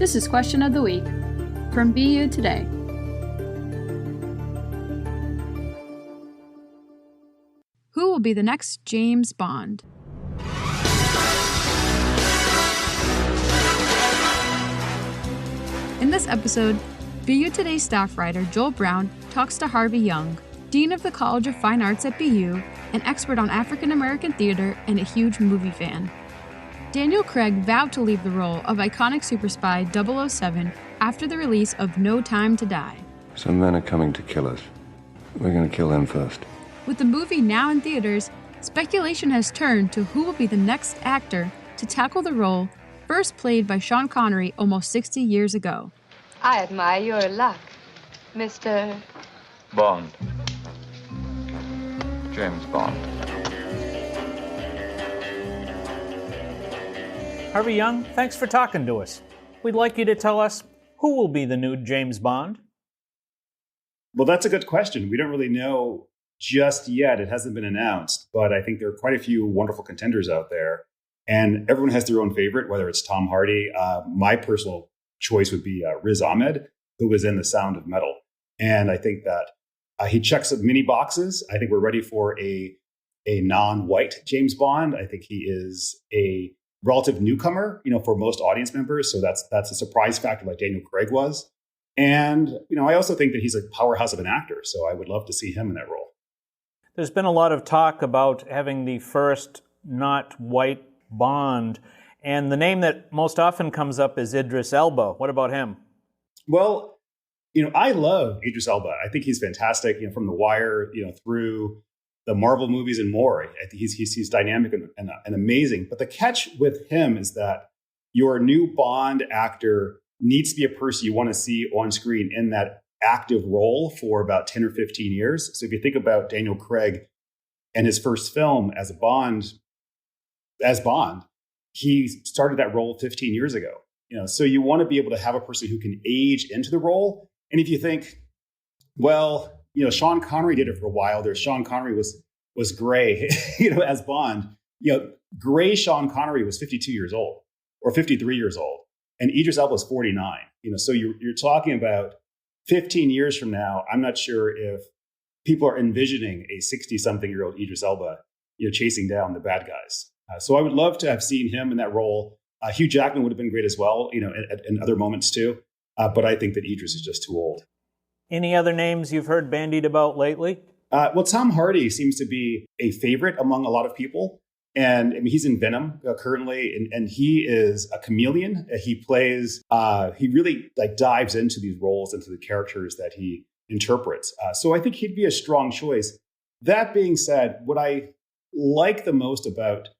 This is Question of the Week from BU Today. Who will be the next James Bond? In this episode, BU Today staff writer Joel Brown talks to Harvey Young, Dean of the College of Fine Arts at BU, an expert on African American theater and a huge movie fan. Daniel Craig vowed to leave the role of iconic super spy 007 after the release of No Time to Die. Some men are coming to kill us. We're going to kill them first. With the movie now in theaters, speculation has turned to who will be the next actor to tackle the role first played by Sean Connery almost 60 years ago. I admire your luck, Mr. Bond. James Bond. Harvey Young, thanks for talking to us. We'd like you to tell us who will be the new James Bond. Well, that's a good question. We don't really know just yet. It hasn't been announced, but I think there are quite a few wonderful contenders out there. And everyone has their own favorite, whether it's Tom Hardy. My personal choice would be Riz Ahmed, who was in The Sound of Metal. And I think that he checks many boxes. I think we're ready for a non-white James Bond. I think he is a relative newcomer, for most audience members. So that's a surprise factor like Daniel Craig was. And, I also think that he's a powerhouse of an actor. So I would love to see him in that role. There's been a lot of talk about having the first not white Bond. And the name that most often comes up is Idris Elba. What about him? Well, I love Idris Elba. I think he's fantastic, from The Wire, through the Marvel movies and more. I think he's dynamic and amazing. But the catch with him is that your new Bond actor needs to be a person you want to see on screen in that active role for about 10 or 15 years. So if you think about Daniel Craig and his first film as Bond, he started that role 15 years ago. So you want to be able to have a person who can age into the role. And if you think, well, Sean Connery did it for a while. Sean Connery was gray, as Bond. Gray Sean Connery was 52 years old or 53 years old, and Idris Elba was 49. So you're talking about 15 years from now. I'm not sure if people are envisioning a 60-something-year-old Idris Elba, chasing down the bad guys. So I would love to have seen him in that role. Hugh Jackman would have been great as well, in other moments too. But I think that Idris is just too old. Any other names you've heard bandied about lately? Well, Tom Hardy seems to be a favorite among a lot of people. And he's in Venom currently, and he is a chameleon. He really dives into these roles, into the characters that he interprets. So I think he'd be a strong choice. That being said, what I like the most about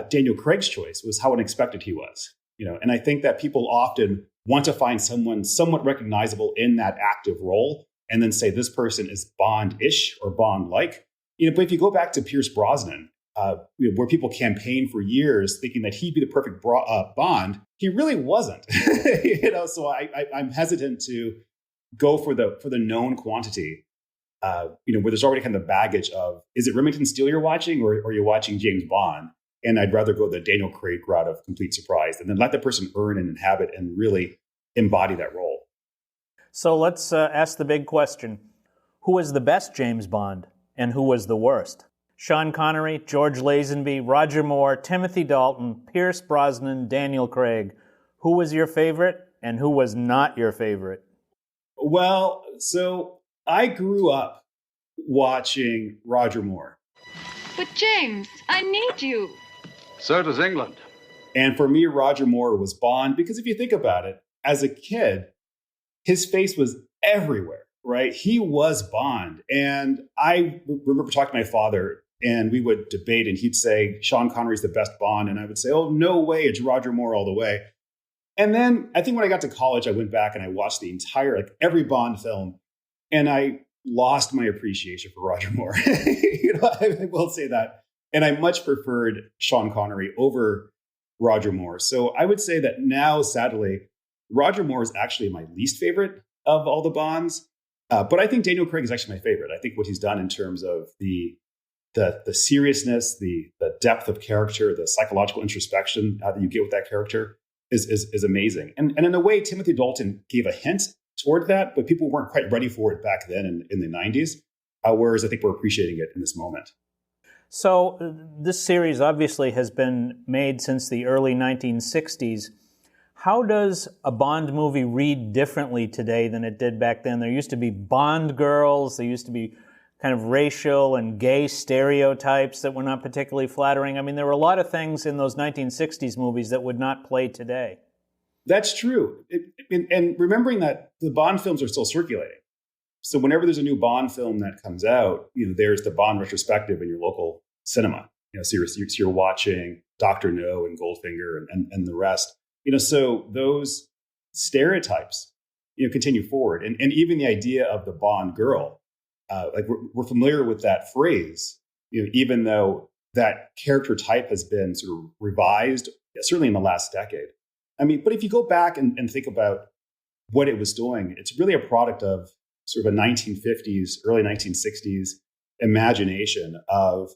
Daniel Craig's choice was how unexpected he was. And I think that people often want to find someone somewhat recognizable in that active role and then say this person is Bond-ish or Bond-like. But if you go back to Pierce Brosnan, where people campaigned for years thinking that he'd be the perfect Bond, he really wasn't. So I'm hesitant to go for the known quantity, where there's already kind of the baggage of, is it Remington Steele you're watching or are you watching James Bond? And I'd rather go the Daniel Craig route of complete surprise and then let the person earn and inhabit and really embody that role. So let's ask the big question. Who was the best James Bond and who was the worst? Sean Connery, George Lazenby, Roger Moore, Timothy Dalton, Pierce Brosnan, Daniel Craig. Who was your favorite and who was not your favorite? Well, so I grew up watching Roger Moore. But James, I need you. So does England. And for me, Roger Moore was Bond because if you think about it, as a kid, his face was everywhere, right? He was Bond. And I remember talking to my father and we would debate and he'd say, Sean Connery's the best Bond. And I would say, oh, no way, it's Roger Moore all the way. And then I think when I got to college, I went back and I watched the entire, every Bond film. And I lost my appreciation for Roger Moore. I will say that. And I much preferred Sean Connery over Roger Moore. So I would say that now, sadly, Roger Moore is actually my least favorite of all the Bonds. But I think Daniel Craig is actually my favorite. I think what he's done in terms of the seriousness, the depth of character, the psychological introspection that you get with that character, is amazing. And in a way, Timothy Dalton gave a hint toward that, but people weren't quite ready for it back then in the 90s, whereas I think we're appreciating it in this moment. So this series obviously has been made since the early 1960s. How does a Bond movie read differently today than it did back then? There used to be Bond girls, there used to be kind of racial and gay stereotypes that were not particularly flattering. I mean, there were a lot of things in those 1960s movies that would not play today. That's true. And remembering that the Bond films are still circulating. So whenever there's a new Bond film that comes out, there's the Bond retrospective in your local cinema. So you're watching Dr. No and Goldfinger and the rest. So those stereotypes, continue forward. And even the idea of the Bond girl, like we're familiar with that phrase, even though that character type has been sort of revised, certainly in the last decade. I mean, but if you go back and think about what it was doing, it's really a product of sort of a 1950s, early 1960s imagination of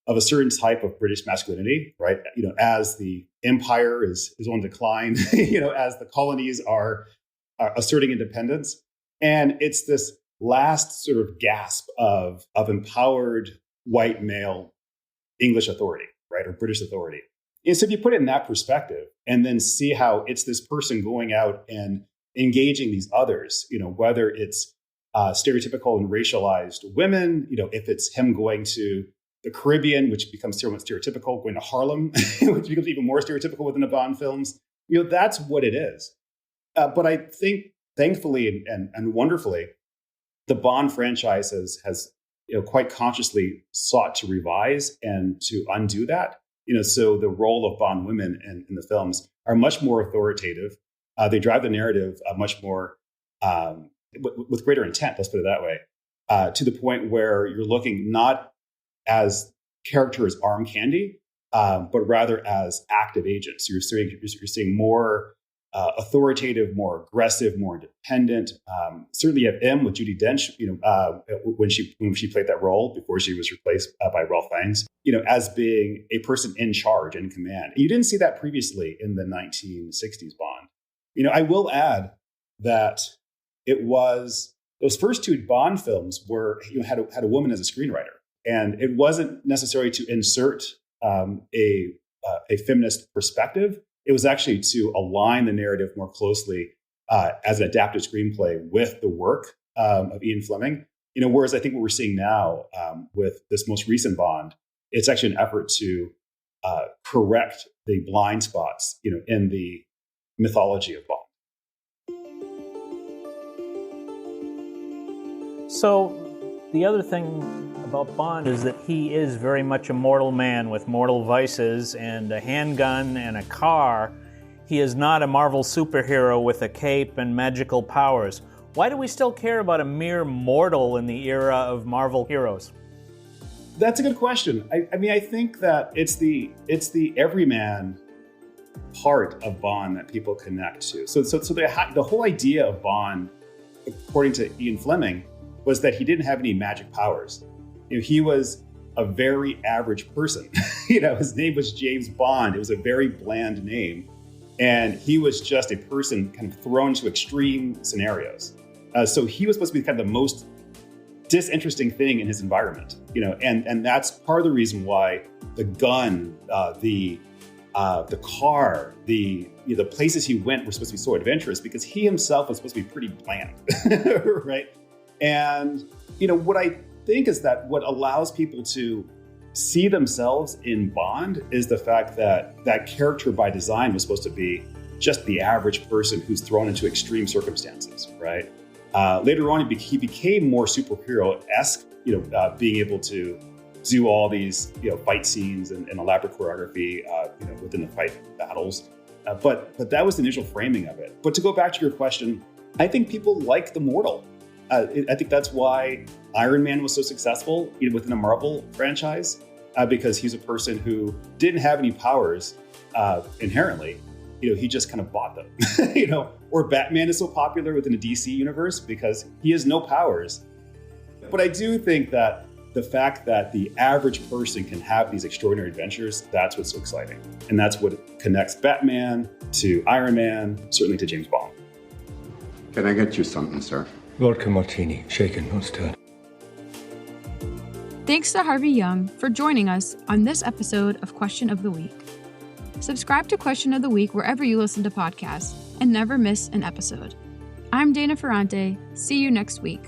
a certain type of British masculinity, right? As the empire is on decline, as the colonies are asserting independence. And it's this last sort of gasp of empowered white male English authority, right? Or British authority. And so if you put it in that perspective and then see how it's this person going out and engaging these others, whether it's stereotypical and racialized women, if it's him going to the Caribbean, which becomes stereotypical, going to Harlem, which becomes even more stereotypical within the Bond films, that's what it is. But I think, thankfully and wonderfully, the Bond franchise has quite consciously sought to revise and to undo that. So the role of Bond women in the films are much more authoritative. They drive the narrative much more with greater intent, let's put it that way, to the point where you're looking not as characters arm candy, but rather as active agents. So you're seeing more authoritative, more aggressive, more independent. Certainly, you have M with Judi Dench, when she played that role before she was replaced by Ralph Fiennes, as being a person in charge and command. And you didn't see that previously in the 1960s Bond. I will add that it was those first two Bond films had a woman as a screenwriter, and it wasn't necessary to insert a feminist perspective. It was actually to align the narrative more closely as an adapted screenplay with the work of Ian Fleming. Whereas I think what we're seeing now with this most recent Bond, it's actually an effort to correct the blind spots, in the mythology of Bond. So the other thing about Bond is that he is very much a mortal man with mortal vices and a handgun and a car. He is not a Marvel superhero with a cape and magical powers. Why do we still care about a mere mortal in the era of Marvel heroes? That's a good question. I mean, I think that it's the everyman part of Bond that people connect to. So the whole idea of Bond, according to Ian Fleming, was that he didn't have any magic powers. He was a very average person. His name was James Bond. It was a very bland name. And he was just a person kind of thrown to extreme scenarios. So he was supposed to be kind of the most disinteresting thing in his environment, and that's part of the reason why the gun, the car, the places he went were supposed to be so adventurous, because he himself was supposed to be pretty bland, right? And what I think is that what allows people to see themselves in Bond is the fact that that character by design was supposed to be just the average person who's thrown into extreme circumstances, right? Later on, he became more superhero-esque, being able to do all these, fight scenes and elaborate choreography, within the fight battles. But that was the initial framing of it. But to go back to your question, I think people like the mortal. I think that's why Iron Man was so successful within the Marvel franchise, because he's a person who didn't have any powers inherently. He just kind of bought them, or Batman is so popular within the DC universe because he has no powers. But I do think that the fact that the average person can have these extraordinary adventures, that's what's so exciting. And that's what connects Batman to Iron Man, certainly to James Bond. Can I get you something, sir? Vodka martini, shaken, not stirred. Thanks to Harvey Young for joining us on this episode of Question of the Week. Subscribe to Question of the Week wherever you listen to podcasts and never miss an episode. I'm Dana Ferrante. See you next week.